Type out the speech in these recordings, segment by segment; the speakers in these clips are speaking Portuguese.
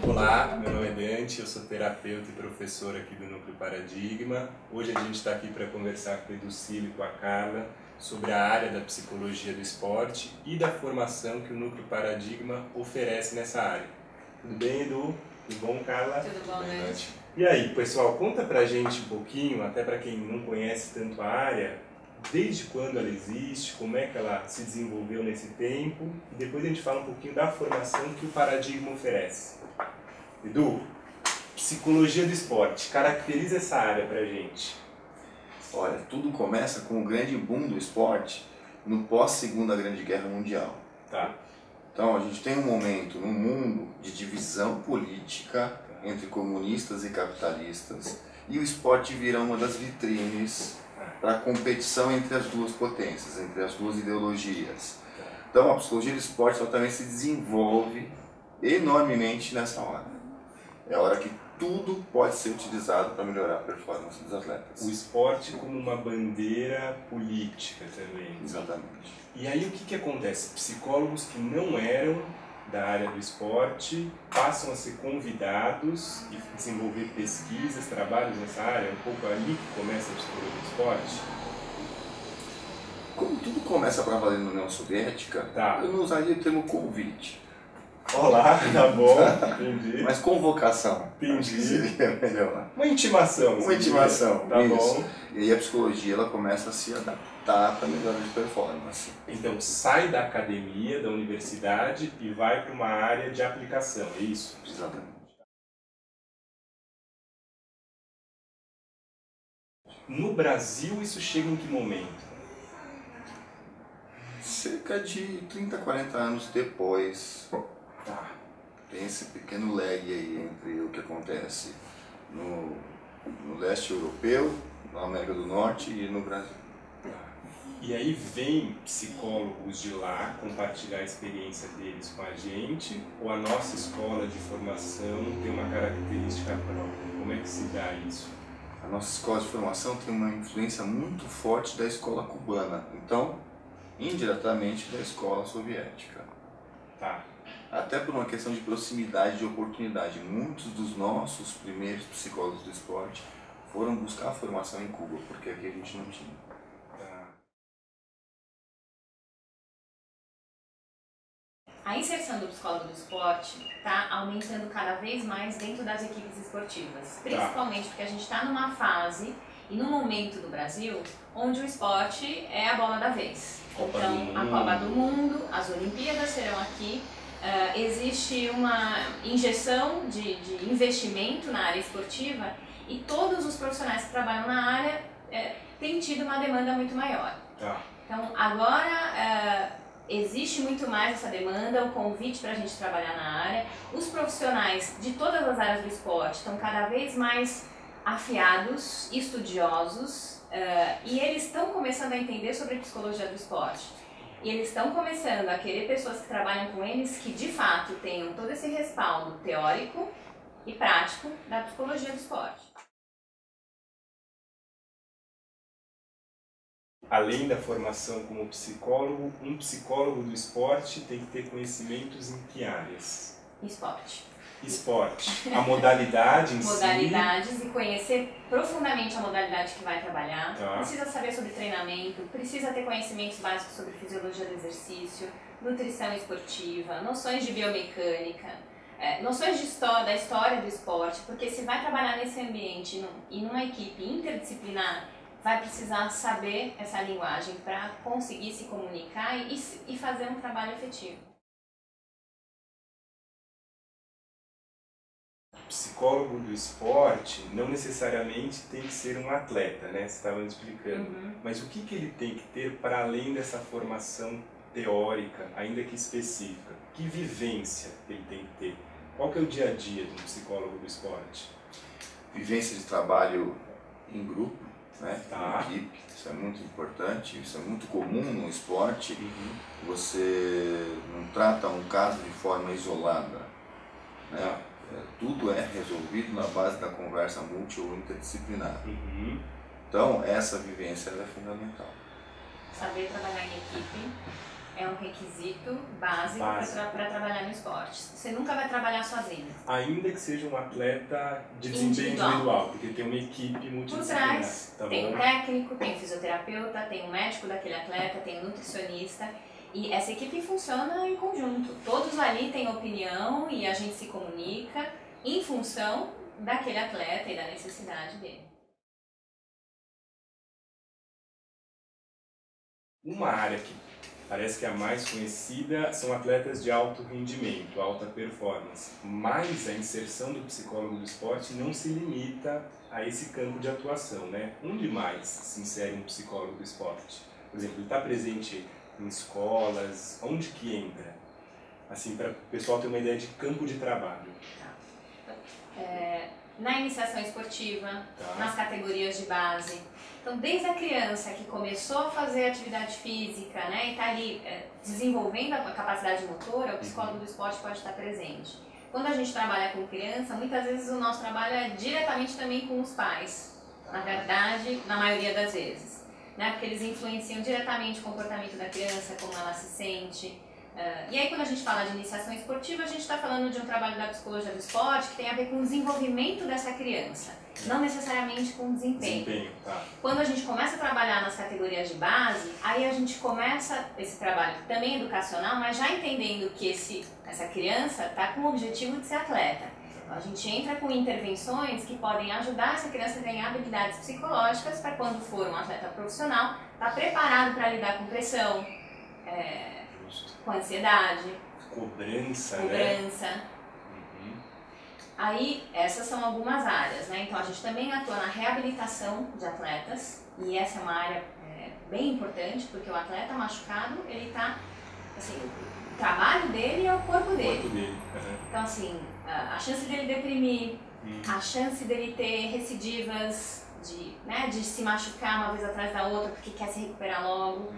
Olá, meu nome é Dante, eu sou terapeuta e professor aqui do Núcleo Paradigma. Hoje a gente está aqui para conversar com o Educilo e com a Carla sobre a área da psicologia do esporte e da formação que o Núcleo Paradigma oferece nessa área. Tudo bem, Edu? Tudo bom, Carla? Tudo bom, Dante? E aí, pessoal, conta pra gente um pouquinho, até para quem não conhece tanto a área, desde quando ela existe, como é que ela se desenvolveu nesse tempo, e depois a gente fala um pouquinho da formação que o Paradigma oferece. Edu, psicologia do esporte, caracteriza essa área pra gente. Olha, tudo começa com o grande boom do esporte no pós-Segunda Grande Guerra Mundial. Tá. Então a gente tem um momento no mundo de divisão política entre comunistas e capitalistas, e o esporte vira uma das vitrines para a competição entre as duas potências, entre as duas ideologias. Então a psicologia do esporte ela também se desenvolve enormemente nessa hora. É a hora que tudo pode ser utilizado para melhorar a performance dos atletas. O esporte como uma bandeira política também. Exatamente. E aí o que acontece? Psicólogos que não eram da área do esporte passam a ser convidados e desenvolver pesquisas, trabalhos nessa área? É um pouco ali que começa a psicologia do esporte? Como tudo começa para valer na União Soviética, eu não usaria o termo convite. Olá, tá bom, entendi. Mas convocação, entendi. Seria melhor. Uma intimação. Uma intimação, tá isso. Bom. E aí a psicologia ela começa a se adaptar para melhorar de performance. Então sai da academia, da universidade e vai para uma área de aplicação, é isso? Exatamente. No Brasil isso chega em que momento? Cerca de 30, 40 anos depois, tem esse pequeno lag aí entre o que acontece no leste europeu, na América do Norte e no Brasil. E aí vem psicólogos de lá compartilhar a experiência deles com a gente, ou a nossa escola de formação tem uma característica própria? Como é que se dá isso? A nossa escola de formação tem uma influência muito forte da escola cubana, então indiretamente da escola soviética. Tá. Até por uma questão de proximidade, de oportunidade. Muitos dos nossos primeiros psicólogos do esporte foram buscar a formação em Cuba, porque aqui a gente não tinha. Tá. A inserção do psicólogo do esporte está aumentando cada vez mais dentro das equipes esportivas, principalmente porque a gente está numa fase e num momento do Brasil onde o esporte é a bola da vez. Então, a Copa do Mundo, as Olimpíadas serão aqui, existe uma injeção de investimento na área esportiva e todos os profissionais que trabalham na área têm tido uma demanda muito maior. Então, agora existe muito mais essa demanda, o convite para a gente trabalhar na área. Os profissionais de todas as áreas do esporte estão cada vez mais afiados, estudiosos, e eles estão começando a entender sobre a psicologia do esporte. E eles estão começando a querer pessoas que trabalham com eles que de fato tenham todo esse respaldo teórico e prático da psicologia do esporte. Além da formação como psicólogo, um psicólogo do esporte tem que ter conhecimentos em que áreas? Esporte. Esporte. A modalidade em si. Modalidades e conhecer profundamente a modalidade que vai trabalhar. Precisa saber sobre treinamento, precisa ter conhecimentos básicos sobre fisiologia do exercício, nutrição esportiva, noções de biomecânica, noções da história do esporte, porque se vai trabalhar nesse ambiente e numa equipe interdisciplinar, vai precisar saber essa linguagem para conseguir se comunicar e fazer um trabalho efetivo. Psicólogo do esporte não necessariamente tem que ser um atleta, né? Você estava me explicando. Mas o que ele tem que ter para além dessa formação teórica, ainda que específica? Que vivência ele tem que ter? Qual que é o dia a dia de um psicólogo do esporte? Vivência de trabalho em grupo, né? Em equipe, isso é muito importante, isso é muito comum no esporte. Você não trata um caso de forma isolada, né? Tudo é resolvido na base da conversa multi ou interdisciplinar. Então essa vivência é fundamental. Saber trabalhar em equipe é um requisito básico para trabalhar no esporte. Você nunca vai trabalhar sozinho. Ainda que seja um atleta de desempenho individual, porque tem uma equipe multidisciplinar. Por trás, tá tem bom? um técnico, tem um fisioterapeuta, tem um médico daquele atleta, tem um nutricionista. E essa equipe funciona em conjunto. Todos ali têm opinião e a gente se comunica em função daquele atleta e da necessidade dele. Uma área que parece que é a mais conhecida são atletas de alto rendimento, alta performance. Mas a inserção do psicólogo do esporte não se limita a esse campo de atuação, né? Onde mais se insere um psicólogo do esporte? Por exemplo, ele está presente em escolas, onde que entra? Assim, para o pessoal ter uma ideia de campo de trabalho. Na iniciação esportiva, nas categorias de base. Então, desde a criança que começou a fazer atividade física, né, e está ali desenvolvendo a capacidade motora, o psicólogo do esporte pode estar presente. Quando a gente trabalha com criança, muitas vezes o nosso trabalho é diretamente também com os pais. Na verdade, na maioria das vezes. Né, porque eles influenciam diretamente o comportamento da criança, como ela se sente. E aí, quando a gente fala de iniciação esportiva, a gente está falando de um trabalho da psicologia do esporte que tem a ver com o desenvolvimento dessa criança, não necessariamente com o desempenho. Quando a gente começa a trabalhar nas categorias de base, aí a gente começa esse trabalho também educacional, mas já entendendo que essa criança está com o objetivo de ser atleta. Então, a gente entra com intervenções que podem ajudar essa criança a ganhar habilidades psicológicas para quando for um atleta profissional, estar preparado para lidar com pressão, com ansiedade, cobrança. Aí, essas são algumas áreas, né? Então, a gente também atua na reabilitação de atletas, e essa é uma área bem importante, porque o atleta machucado, ele tá, assim, o trabalho dele é o corpo dele. Então, assim, a chance dele deprimir, a chance dele ter recidivas, de se machucar uma vez atrás da outra porque quer se recuperar logo.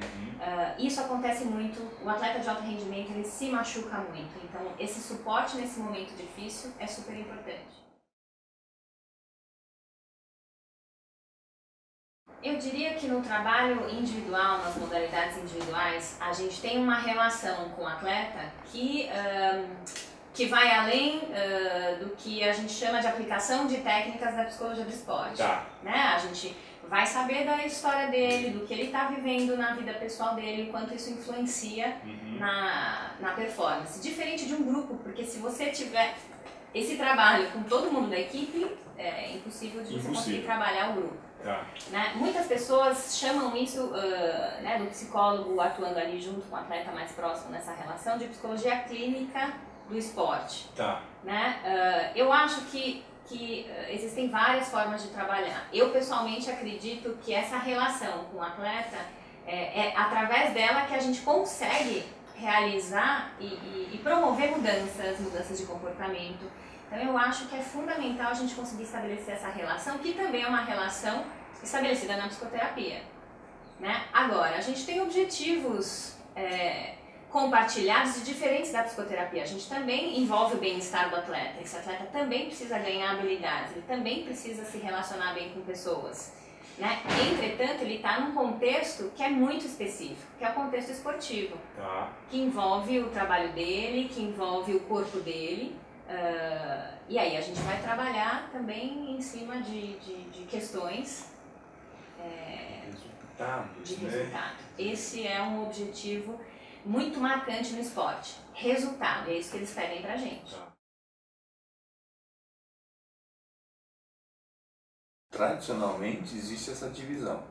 Isso acontece muito, o atleta de alto rendimento ele se machuca muito, então esse suporte nesse momento difícil é super importante. Eu diria que no trabalho individual, nas modalidades individuais, a gente tem uma relação com o atleta que vai além do que a gente chama de aplicação de técnicas da psicologia do esporte. Né? A gente vai saber da história dele, do que ele está vivendo na vida pessoal dele, o quanto isso influencia na performance. Diferente de um grupo, porque se você tiver esse trabalho com todo mundo da equipe, é impossível de você conseguir trabalhar o grupo. Né? Muitas pessoas chamam isso, do psicólogo atuando ali junto com o atleta mais próximo nessa relação, de psicologia clínica do esporte. Né? Eu acho que existem várias formas de trabalhar. Eu pessoalmente acredito que essa relação com o atleta é através dela que a gente consegue realizar e promover mudanças de comportamento. Então eu acho que é fundamental a gente conseguir estabelecer essa relação, que também é uma relação estabelecida na psicoterapia. Né? Agora, a gente tem objetivos compartilhados e diferentes da psicoterapia. A gente também envolve o bem-estar do atleta. Esse atleta também precisa ganhar habilidades, ele também precisa se relacionar bem com pessoas. Né? Entretanto, ele está num contexto que é muito específico, que é o contexto esportivo, que envolve o trabalho dele, que envolve o corpo dele. E aí a gente vai trabalhar também em cima de questões de resultado. Esse é um objetivo muito marcante no esporte. Resultado, é isso que eles pedem pra gente. Tradicionalmente existe essa divisão.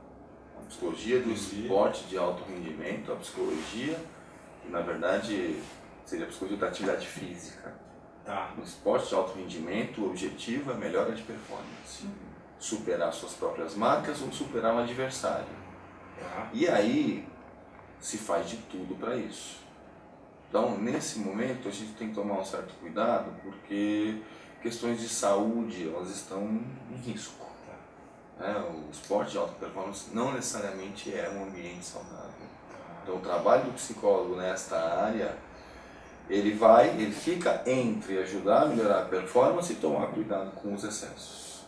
A psicologia do esporte de alto rendimento, a psicologia, que na verdade seria a psicologia da atividade física. No esporte de alto rendimento, o objetivo é melhora de performance. Superar suas próprias marcas ou superar um adversário. E aí se faz de tudo para isso. Então, nesse momento, a gente tem que tomar um certo cuidado, porque questões de saúde, elas estão em risco. O esporte de alta performance não necessariamente é um ambiente saudável. Então, o trabalho do psicólogo nesta área, ele fica entre ajudar a melhorar a performance e tomar cuidado com os excessos.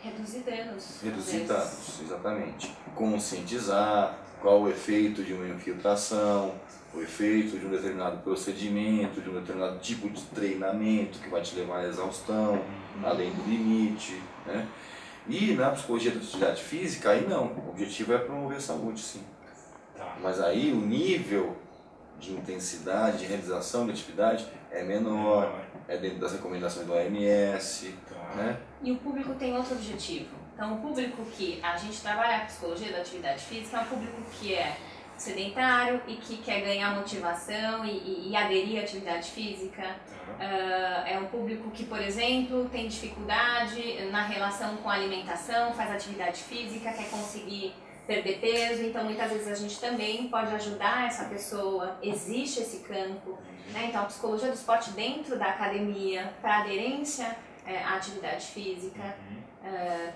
Reduzir danos. Reduzir danos, exatamente. Conscientizar, qual o efeito de uma infiltração, o efeito de um determinado procedimento, de um determinado tipo de treinamento que vai te levar à exaustão, além do limite, né? E na psicologia da atividade física, aí não, o objetivo é promover a saúde, sim. Mas aí o nível de intensidade, de realização de atividade é menor, é dentro das recomendações do OMS, né? E o público tem outro objetivo. Então, o público que a gente trabalha a psicologia da atividade física é um público que é sedentário e que quer ganhar motivação e aderir à atividade física. É um público que, por exemplo, tem dificuldade na relação com a alimentação, faz atividade física, quer conseguir perder peso, então muitas vezes a gente também pode ajudar essa pessoa, existe esse campo, né? Então a psicologia do esporte dentro da academia, para aderência à atividade física,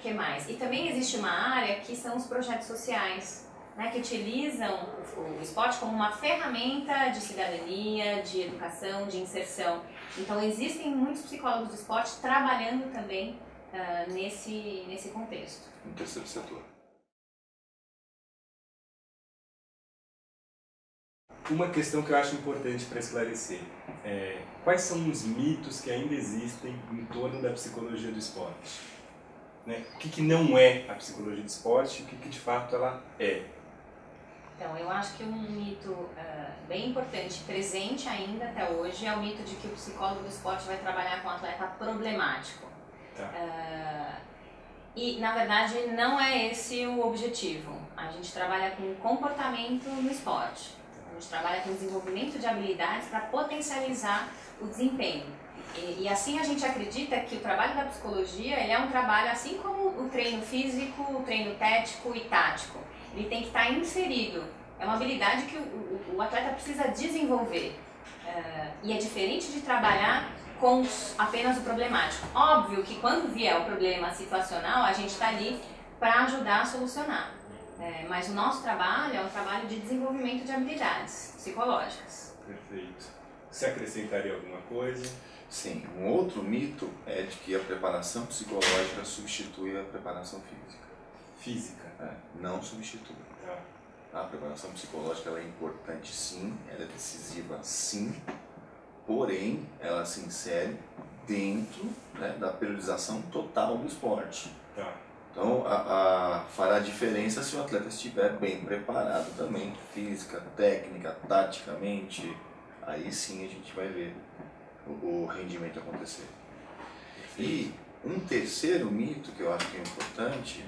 que mais? E também existe uma área que são os projetos sociais, né, que utilizam o esporte como uma ferramenta de cidadania, de educação, de inserção. Então existem muitos psicólogos do esporte trabalhando também nesse contexto. No terceiro setor. Uma questão que eu acho importante para esclarecer é quais são os mitos que ainda existem em torno da psicologia do esporte? Né? O que não é a psicologia do esporte e o que de fato ela é? Então, eu acho que um mito bem importante, presente ainda até hoje, é o mito de que o psicólogo do esporte vai trabalhar com um atleta problemático. E, na verdade, não é esse o objetivo. A gente trabalha com comportamento no esporte. A gente trabalha com desenvolvimento de habilidades para potencializar o desempenho. E assim a gente acredita que o trabalho da psicologia ele é um trabalho assim como o treino físico, o treino tético e tático. Ele tem que estar inserido. É uma habilidade que o atleta precisa desenvolver. E é diferente de trabalhar com apenas o problemático. Óbvio que quando vier o problema situacional, a gente está ali para ajudar a solucionar. Mas o nosso trabalho é um trabalho de desenvolvimento de habilidades psicológicas. Perfeito. Você acrescentaria alguma coisa? Sim, um outro mito é de que a preparação psicológica substitui a preparação física. Física? Não substitui. A preparação psicológica ela é importante sim, ela é decisiva sim, porém ela se insere dentro, né, da periodização total do esporte. Então fará diferença se o atleta estiver bem preparado também, física, técnica, taticamente, aí sim a gente vai ver o rendimento acontecer. E um terceiro mito que eu acho que é importante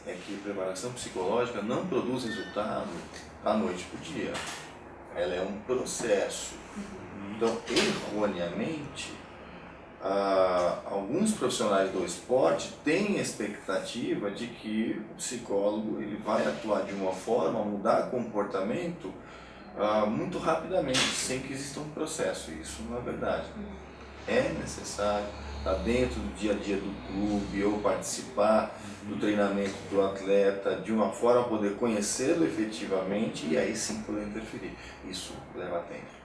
é que a preparação psicológica não produz resultado da noite para o dia. Ela é um processo. Então, erroneamente, alguns profissionais do esporte têm expectativa de que o psicólogo ele vai atuar de uma forma, mudar comportamento muito rapidamente, sem que exista um processo. Isso não é verdade. É necessário estar dentro do dia a dia do clube ou participar do treinamento do atleta de uma forma a poder conhecê-lo efetivamente e aí sim poder interferir. Isso leva tempo.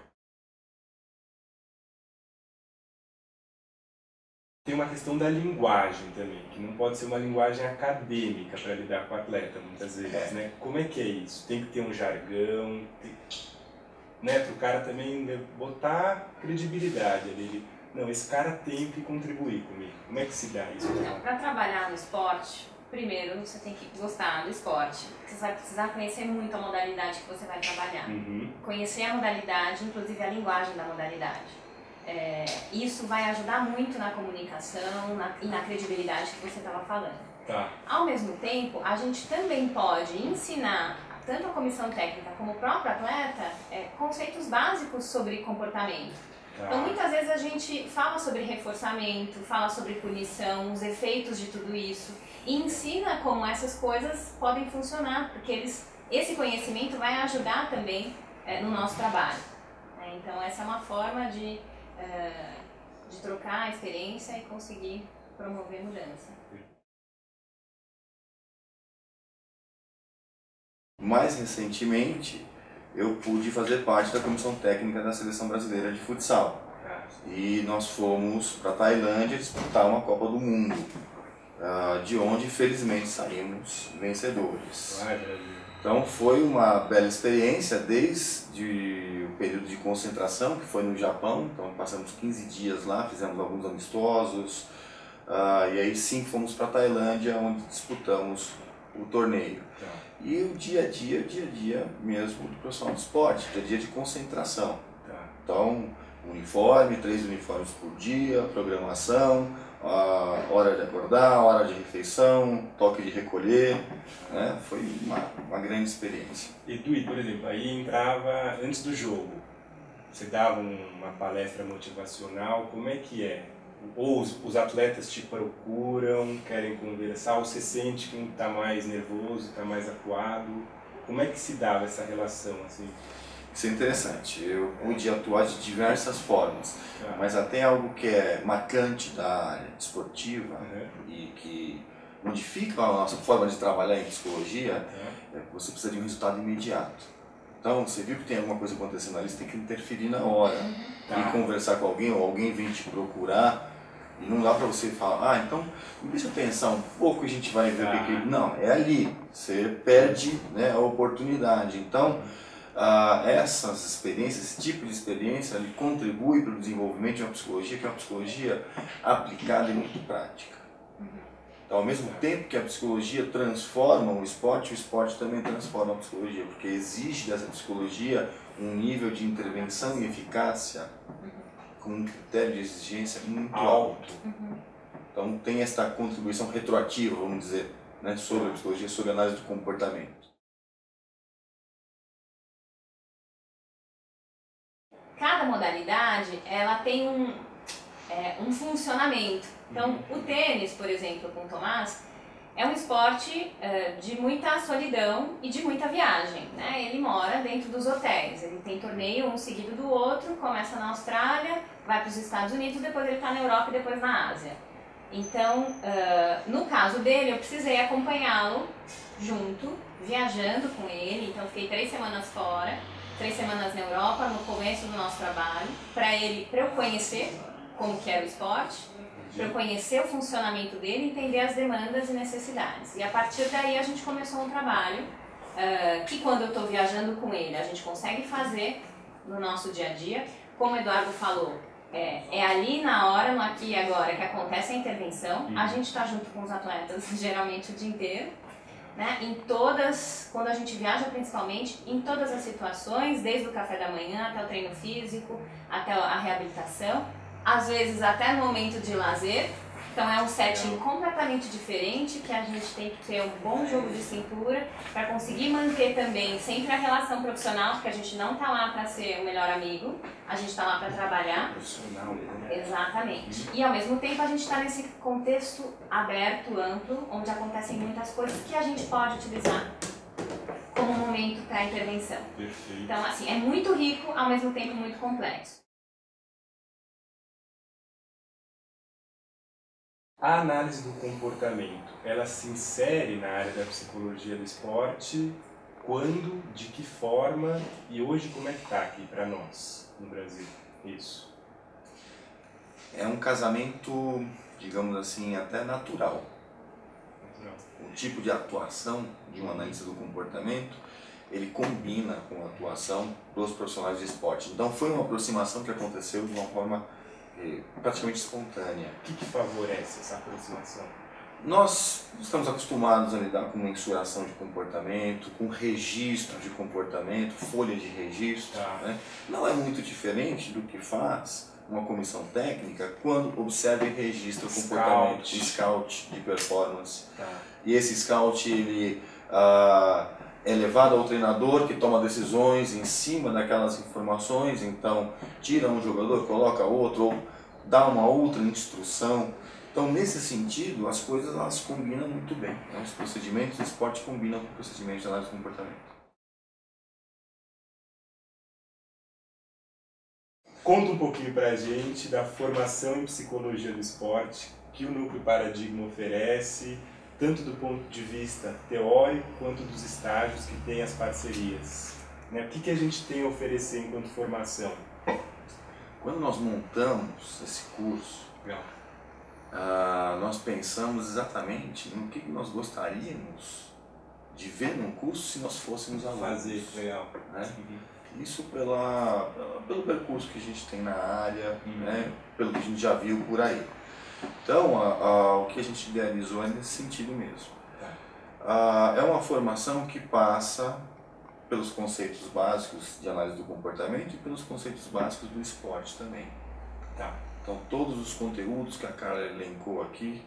Tem uma questão da linguagem também, que não pode ser uma linguagem acadêmica para lidar com o atleta muitas vezes, né? Como é que é isso? Tem que ter um jargão, né? Para o cara também botar credibilidade ali. Não, esse cara tem que contribuir comigo. Como é que se dá isso? Então, para trabalhar no esporte, primeiro você tem que gostar do esporte. Você vai precisar conhecer muito a modalidade que você vai trabalhar. Conhecer a modalidade, inclusive a linguagem da modalidade. Isso vai ajudar muito na comunicação e na credibilidade que você estava falando. Ao mesmo tempo, a gente também pode ensinar, tanto a comissão técnica como o próprio atleta, conceitos básicos sobre comportamento. Então, muitas vezes a gente fala sobre reforçamento, fala sobre punição, os efeitos de tudo isso, e ensina como essas coisas podem funcionar, porque esse conhecimento vai ajudar também no nosso trabalho. Então, essa é uma forma de trocar a experiência e conseguir promover mudança. Mais recentemente, eu pude fazer parte da comissão técnica da Seleção Brasileira de Futsal. E nós fomos para a Tailândia disputar uma Copa do Mundo, de onde felizmente saímos vencedores. Então foi uma bela experiência desde o período de concentração, que foi no Japão. Então passamos 15 dias lá, fizemos alguns amistosos, e aí sim fomos para a Tailândia, onde disputamos o torneio. E o dia a dia mesmo do profissional de esporte, dia a dia de concentração. Então, uniforme, 3 uniformes por dia, programação, hora de acordar, hora de refeição, toque de recolher, né? Foi uma grande experiência. E tu, por exemplo, aí entrava antes do jogo, você dava uma palestra motivacional, como é que é? Ou os atletas te procuram, querem conversar, ou você sente que um está mais nervoso, está mais acuado? Como é que se dava essa relação assim? Isso é interessante, eu pude atuar de diversas formas, mas até algo que é marcante da área esportiva e que modifica a nossa forma de trabalhar em psicologia, é que você precisa de um resultado imediato. Então, você viu que tem alguma coisa acontecendo ali, você tem que interferir na hora e conversar com alguém, ou alguém vem te procurar, e não dá para você falar, então deixa eu pensar um pouco e a gente vai ver o que... Não, é ali, você perde, né, a oportunidade. Então, essas experiências, esse tipo de experiência, ele contribui para o desenvolvimento de uma psicologia que é uma psicologia aplicada e muito prática. Então, ao mesmo tempo que a psicologia transforma o esporte também transforma a psicologia, porque exige dessa psicologia um nível de intervenção e eficácia com um critério de exigência muito alto. Então, tem esta contribuição retroativa, vamos dizer, né, sobre a psicologia, sobre a análise do comportamento. Cada modalidade, ela tem um funcionamento. Então, o tênis, por exemplo, com o Tomás, é um esporte de muita solidão e de muita viagem, né? Ele mora dentro dos hotéis, ele tem torneio um seguido do outro, começa na Austrália, vai para os Estados Unidos, depois ele está na Europa e depois na Ásia. Então, no caso dele, eu precisei acompanhá-lo junto, viajando com ele, então fiquei 3 semanas fora, 3 semanas na Europa, no começo do nosso trabalho, para eu conhecer como que era o esporte, para eu conhecer o funcionamento dele, entender as demandas e necessidades. E a partir daí a gente começou um trabalho que quando eu estou viajando com ele, a gente consegue fazer no nosso dia a dia. Como o Eduardo falou, é ali na hora, no aqui e agora, que acontece a intervenção. A gente está junto com os atletas geralmente o dia inteiro. Né? Quando a gente viaja principalmente, em todas as situações, desde o café da manhã até o treino físico, até a reabilitação, às vezes até no momento de lazer. Então é um setting completamente diferente, que a gente tem que ter um bom jogo de cintura para conseguir manter também sempre a relação profissional, porque a gente não está lá para ser o melhor amigo, a gente está lá para trabalhar. Profissional, né? Exatamente. E ao mesmo tempo a gente está nesse contexto aberto, amplo, onde acontecem muitas coisas que a gente pode utilizar como momento para intervenção. Perfeito. Então, assim, é muito rico, ao mesmo tempo muito complexo. A análise do comportamento, ela se insere na área da psicologia do esporte? Quando, de que forma e hoje como é que está aqui para nós no Brasil? Isso. É um casamento, digamos assim, até natural. O tipo de atuação de uma análise do comportamento, ele combina com a atuação dos profissionais de esporte. Então foi uma aproximação que aconteceu de uma forma praticamente espontânea. O que favorece essa aproximação? Nós estamos acostumados a lidar com mensuração de comportamento, com registro de comportamento, folha de registro. Né? Não é muito diferente do que faz uma comissão técnica quando observa e registra o comportamento, o scout de performance. E esse scout ele é levado ao treinador que toma decisões em cima daquelas informações, então tira um jogador, coloca outro, ou dá uma outra instrução. Então, nesse sentido, as coisas elas combinam muito bem. Né? Os procedimentos do esporte combinam com os procedimentos de análise de comportamento. Conta um pouquinho pra gente da formação em psicologia do esporte que o Núcleo Paradigma oferece, tanto do ponto de vista teórico quanto dos estágios que tem as parcerias. Né? O que a gente tem a oferecer enquanto formação? Quando nós montamos esse curso, nós pensamos exatamente no que nós gostaríamos de ver num curso se nós fôssemos alunos. Fazer, legal. Né? Isso pelo percurso que a gente tem na área, né? Pelo que a gente já viu por aí. Então, o que a gente idealizou é nesse sentido mesmo. É uma formação que passa pelos conceitos básicos de análise do comportamento e pelos conceitos básicos do esporte também. Então, todos os conteúdos que a Carla elencou aqui,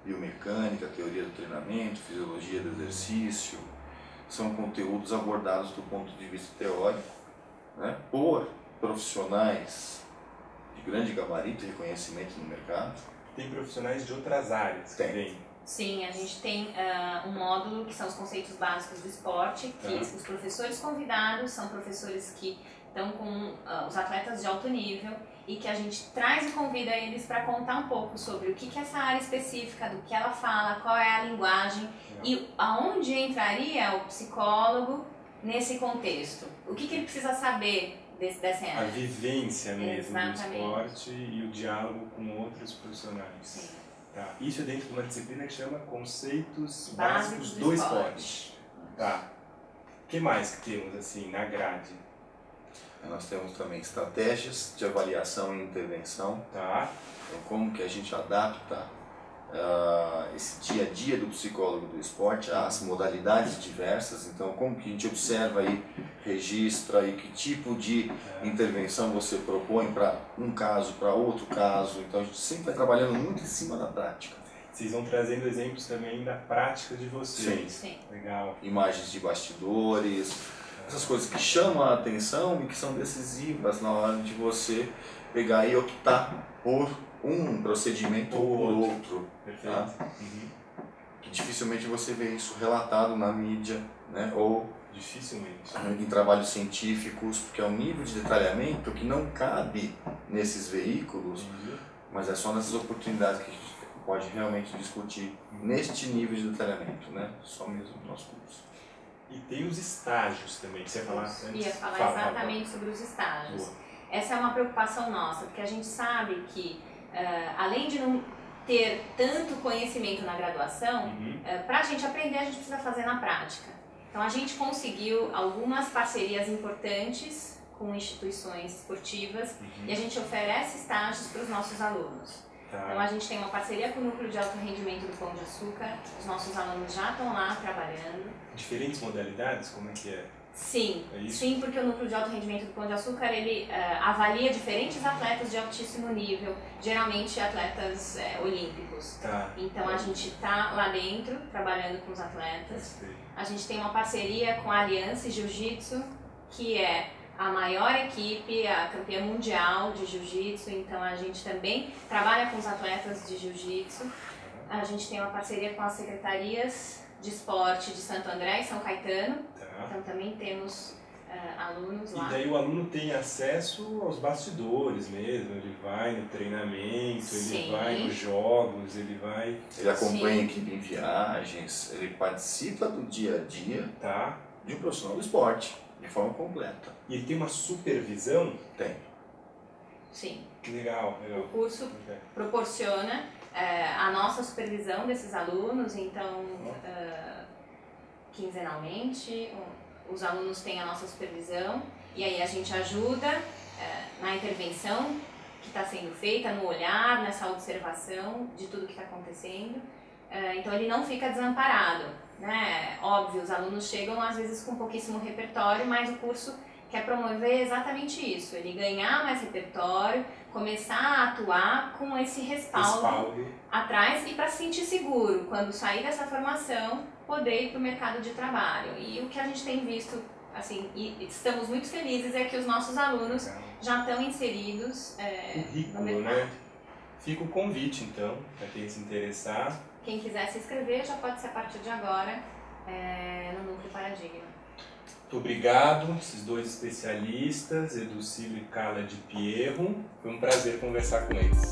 biomecânica, teoria do treinamento, fisiologia do exercício, são conteúdos abordados do ponto de vista teórico, né, por profissionais de grande gabarito e reconhecimento no mercado. Tem profissionais de outras áreas que vêm. Sim, a gente tem um módulo que são os conceitos básicos do esporte, que os professores convidados são professores que estão com os atletas de alto nível e que a gente traz e convida eles para contar um pouco sobre o que é essa área específica, do que ela fala, qual é a linguagem e aonde entraria o psicólogo nesse contexto. O que ele precisa saber dessa área. A vivência mesmo do esporte e o diálogo com outros profissionais. Sim. Isso é dentro de uma disciplina que chama Conceitos Básicos do Esporte. O que mais que temos assim na grade? Nós temos também estratégias de avaliação e intervenção. Então, como que a gente adapta esse dia a dia do psicólogo do esporte às modalidades diversas. Então, como que a gente observa e registra e que tipo de intervenção você propõe para um caso, para outro caso. Então, a gente sempre vai trabalhando muito em cima da prática. Vocês vão trazendo exemplos também da prática de vocês. Sim. Legal. Imagens de bastidores, essas coisas que chamam a atenção e que são decisivas na hora de você pegar e optar por um procedimento ou por outro. Perfeito. Que dificilmente você vê isso relatado na mídia, né? Ou dificilmente em trabalhos científicos, porque é um nível de detalhamento que não cabe nesses veículos, mas é só nessas oportunidades que a gente pode realmente discutir neste nível de detalhamento, né? Só mesmo no nosso curso. E tem os estágios também, que você ia falar antes. Ia falar exatamente sobre os estágios. Boa. Essa é uma preocupação nossa, porque a gente sabe que, além de não ter tanto conhecimento na graduação, para a gente aprender, a gente precisa fazer na prática. Então, a gente conseguiu algumas parcerias importantes com instituições esportivas e a gente oferece estágios para os nossos alunos. Então, a gente tem uma parceria com o Núcleo de Alto Rendimento do Pão de Açúcar, os nossos alunos já estão lá trabalhando. Diferentes modalidades, como é que é? Sim, sim, porque o Núcleo de Alto Rendimento do Pão de Açúcar, ele avalia diferentes atletas de altíssimo nível, geralmente atletas olímpicos. Então, a gente está lá dentro, trabalhando com os atletas. A gente tem uma parceria com a Aliança Jiu-Jitsu, que é a maior equipe, a campeã mundial de jiu-jitsu, então a gente também trabalha com os atletas de jiu-jitsu. A gente tem uma parceria com as secretarias de esporte de Santo André e São Caetano, então também temos alunos lá. E daí o aluno tem acesso aos bastidores mesmo, ele vai no treinamento, ele vai nos jogos, ele acompanha a equipe em viagens, ele participa do dia a dia de um profissional do esporte. De forma completa. E ele tem uma supervisão? Tem. Sim. Legal. O curso proporciona a nossa supervisão desses alunos, então, quinzenalmente, os alunos têm a nossa supervisão e aí a gente ajuda na intervenção que está sendo feita, no olhar, nessa observação de tudo que está acontecendo. Então, ele não fica desamparado. Né? Óbvio, os alunos chegam às vezes com pouquíssimo repertório, mas o curso quer promover exatamente isso, ele ganhar mais repertório, começar a atuar com esse respaldo atrás e para se sentir seguro, quando sair dessa formação, poder ir para o mercado de trabalho. E o que a gente tem visto, assim, e estamos muito felizes, é que os nossos alunos já estão inseridos no mercado. Né? Fica o convite, então, para quem se interessar. Quem quiser se inscrever já pode ser a partir de agora no Núcleo Paradigma. Muito obrigado, esses dois especialistas, Educilo e Carla de Pierro. Foi um prazer conversar com eles.